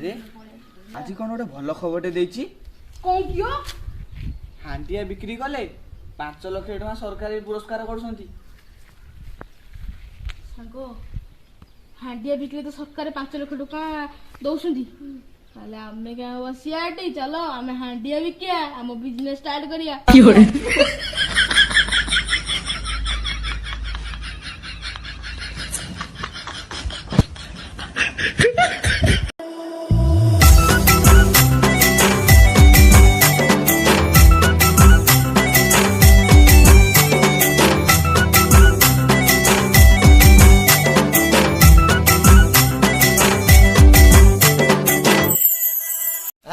अरे आज कौन गोटे भल खबरटे देछि कौन कियो हांडिया बिक्री कले 5 लाख टका सरकारी पुरस्कार करछंती सांगो हांडिया बिक्री तो सरकार 5 लाख टका दौसुंदी ताले आमे क्या बसियाटे चलो आमे हांडिया बिकिया हम बिजनेस स्टार्ट करिया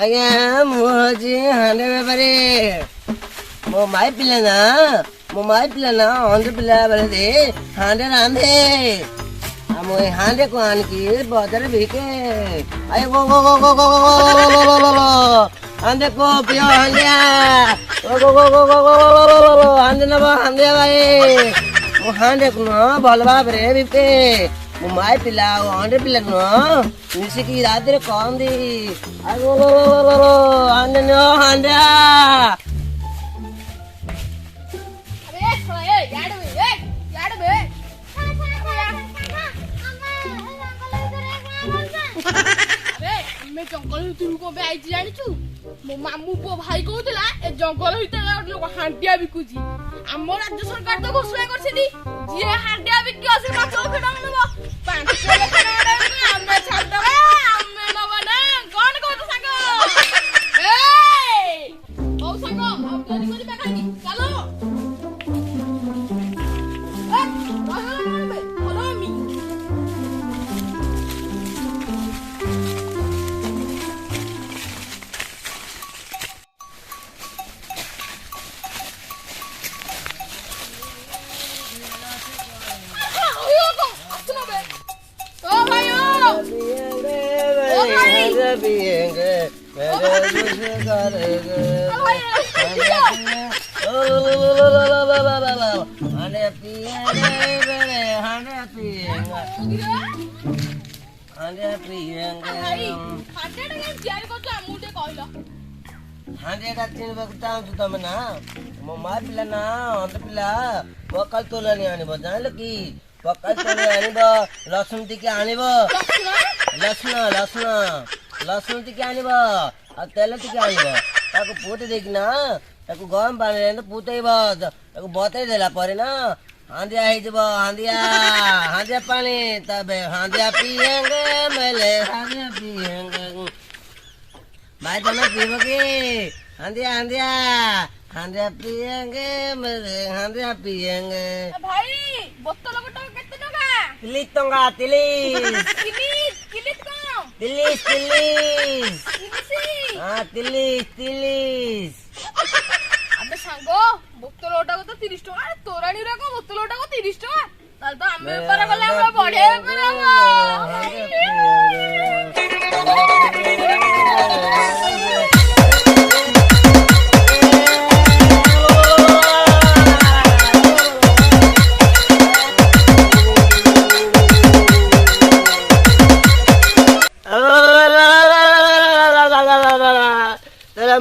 आज्ञा मुझे हांडे बेपारी मो माई पिला ना अंधे पिला बेले दे हांडे रांधे हम हांडे को आन की बाजार बिके आए गो गो गो गो गो गो हांडे को पियो हांडिया गो गो गो गो गो गो हांडे नबा हांडे भाई मो हांडे को ना भल भाबरे बिके मो माई पिला अंडे पिला नुह मिसिकी रात कौन दी हांडे नो हांडा जंगल भितर को जानी मो मामू पो भाई कहला ए जंगल भितर लोक हांडिया बिकुची आम राज्य सरकार तो घोषणा करछिनी जे हांडिया बिकियो से 5 लाख टका नबो 5 लाख टका आमे छाड़ दबा आमे नबा ना कोन कहत संग ए ओ संग अब तोरी कोनी बाकानी चलो follow me हांडेटा चिन्हबाकु चाहन्छु तमे ना मो मा पिला ना अन्त पिला पक्का तोलानी आनिब जानिल कि पक्का तोले आनिब लसुन टिके आनिब लसुन लसुन लसुन टिके आनिब आ तेल टिके आनिब ताको पोते देखिना ताको गरम पानी रे पुतैब ताको बतै देला परे ना हांडिया हेजब हांडिया पानी तबे हांडिया पिएंगे मेले हांडिया पिएंगे भाई तुम्हें पीबो की हांडिया हांडिया हांडिया पिएंगे मेरे हांडिया पिएंगे भाई बोतल गोटा केते टका 30 टका 30 किलित को 30 हां 30 अबे सांगो बोतल गोटा को तो 30 टका तोराणी रा को बोतल गोटा को 30 टका ताल तो आमे ऊपर गला हम बढ़े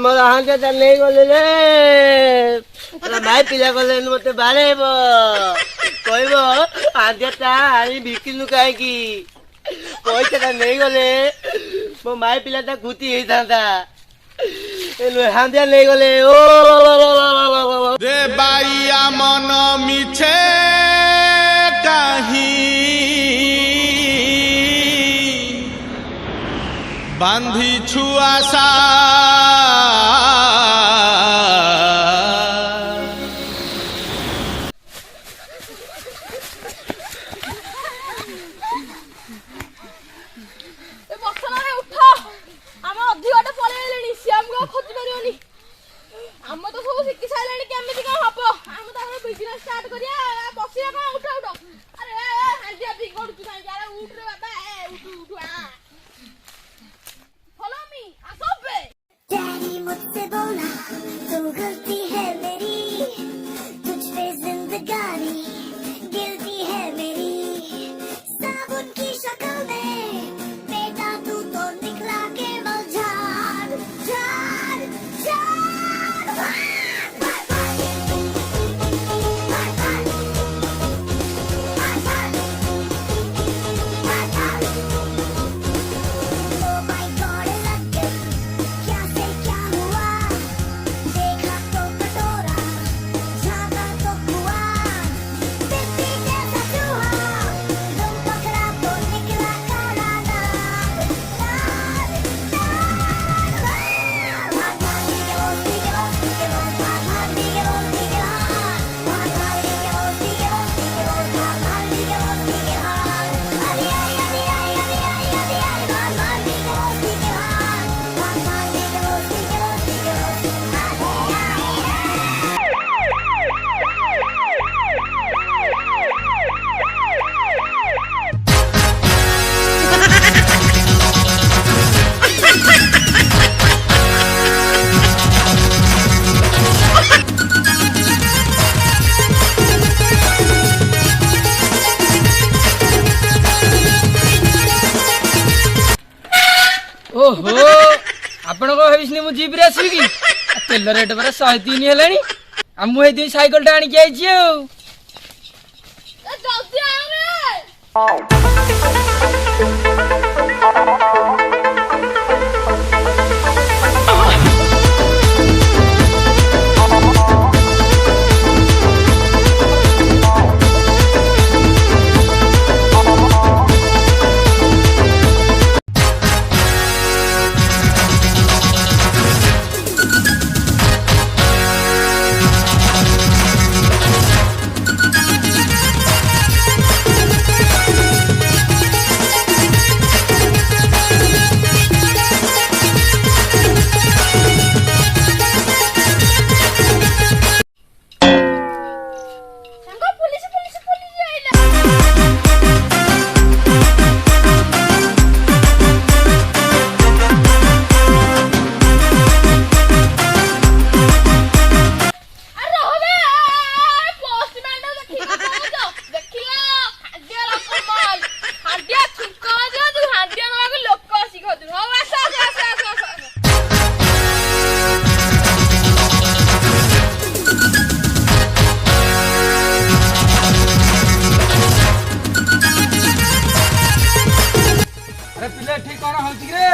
मोर हांडे तो नहीं गले रे भाई पिला गले मत बाड़ेब कहब हांडेटा आनी बिकिलु कहीं पैसा नहीं गले मो माई पिलाटा खुती होता हांडिया नहीं गले ओ रे बाइया मन मिछे कहीं बांधी छुआसा हम तो सब शिखी सारे केमिति का हबो हम तो बिजनेस स्टार्ट करिया बसिया का उठ अरे हांडिया भी गडु काई यार उठ रे बाबा उठ आ फॉलो मी आसो बे डैडी मुझसे बोला तो गलती है मेरी तुझ पे जिंदगानी गिल्टी है मेरी साबुन की शक्ल में बेटा तू तो निकला के ओहो आपण को भाविसनी मु जीप रे आसबी कि तेल रेट पर 103 हेलानी आ मु हेदी साइकिल टा आनी के आइछि ए जल्दी आ रे अरे पिले ठीक कोन होछि रे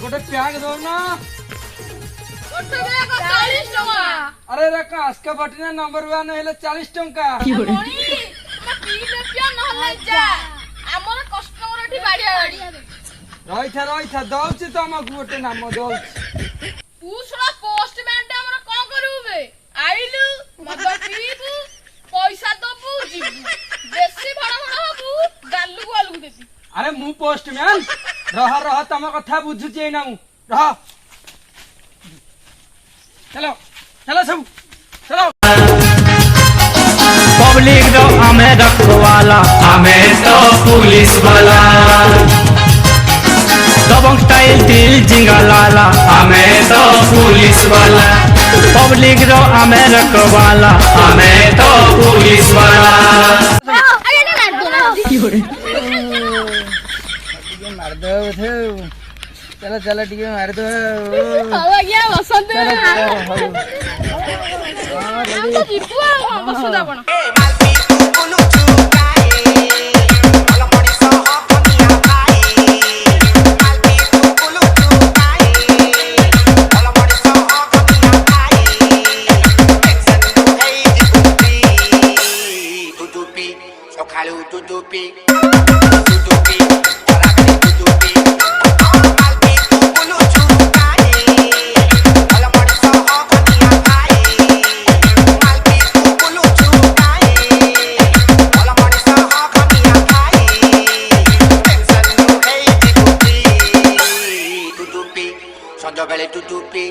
गोटे प्याग दो ना अरे रे कास के बटने नंबर 1 हेले 40 टंका रही दौच तुमको गोटे नाम दौच पैसा दबु जीबु बेसी भड़ भड़ हबु गालु गालु देबी अरे मु पोस्टमैन रह तुम कथा बुझुची एना मु रह चलो चलो सब चलो पब्लिक रो हमें रखवाला हमें तो पुलिस वाला दबंग स्टाइल दिल जिंगलाला हमें तो पुलिस वाला पब्लिक रो हमें रखवाला हमें तो पुलिस वाला मार दो चलो चलो ठीक है मार दो Sonjo bele tutupi